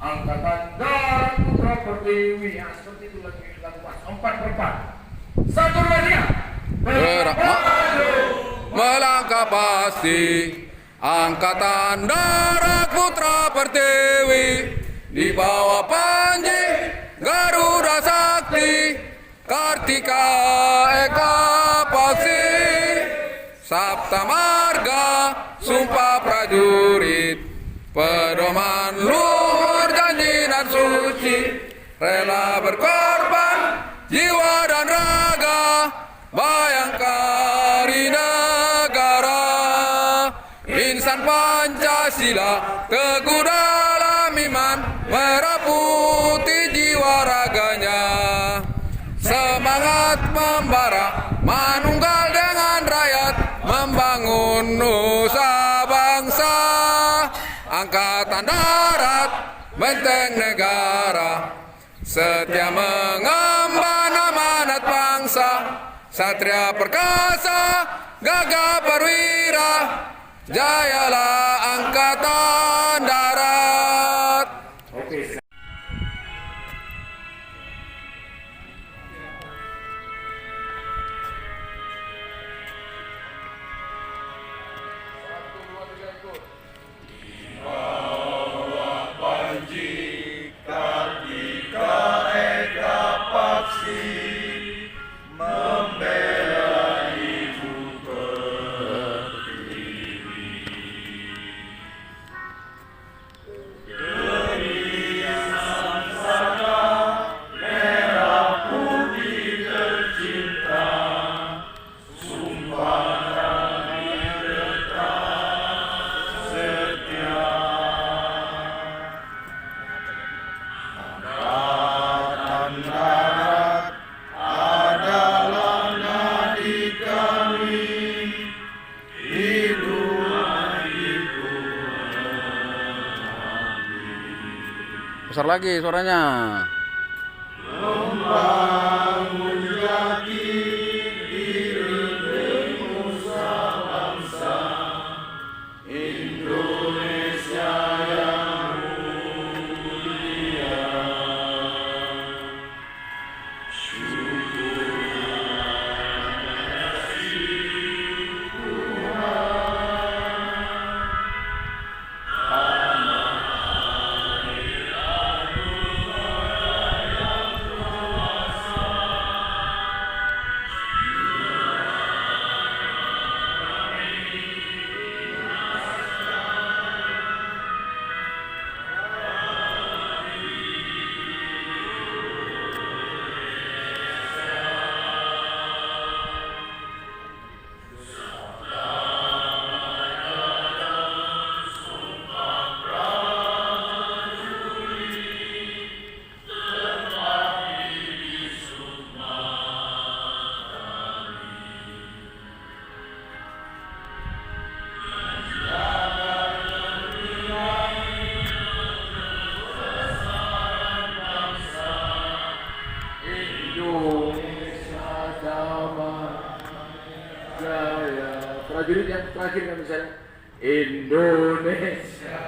Angkatan Darat Putra Pertiwi. Ya, seperti itu lagu pas 4/4. Satu lagi. Melangkah pasti Angkatan Darat Putra Pertiwi di bawah Panji Garuda Sakti Kartika Eka Paksi Sabta Marga Sumpah Prajurit pedoman luhur janji dan suci rela berkorban jiwa dan raga bayangkari negara insan Pancasila teguh dalam iman merah putih jiwa raganya semangat membara manunggal dengan rakyat membangun nusa bangsa Angkatan Darat benteng negara setia mengemban amanat bangsa Satria perkasa gagah perwira jayalah Angkatan Darat. Oke. Besar lagi suaranya. Membangun jati diri nusa bangsa Indonesia yang mulia. Syukur prajurit yang terakhir kan misalnya Indonesia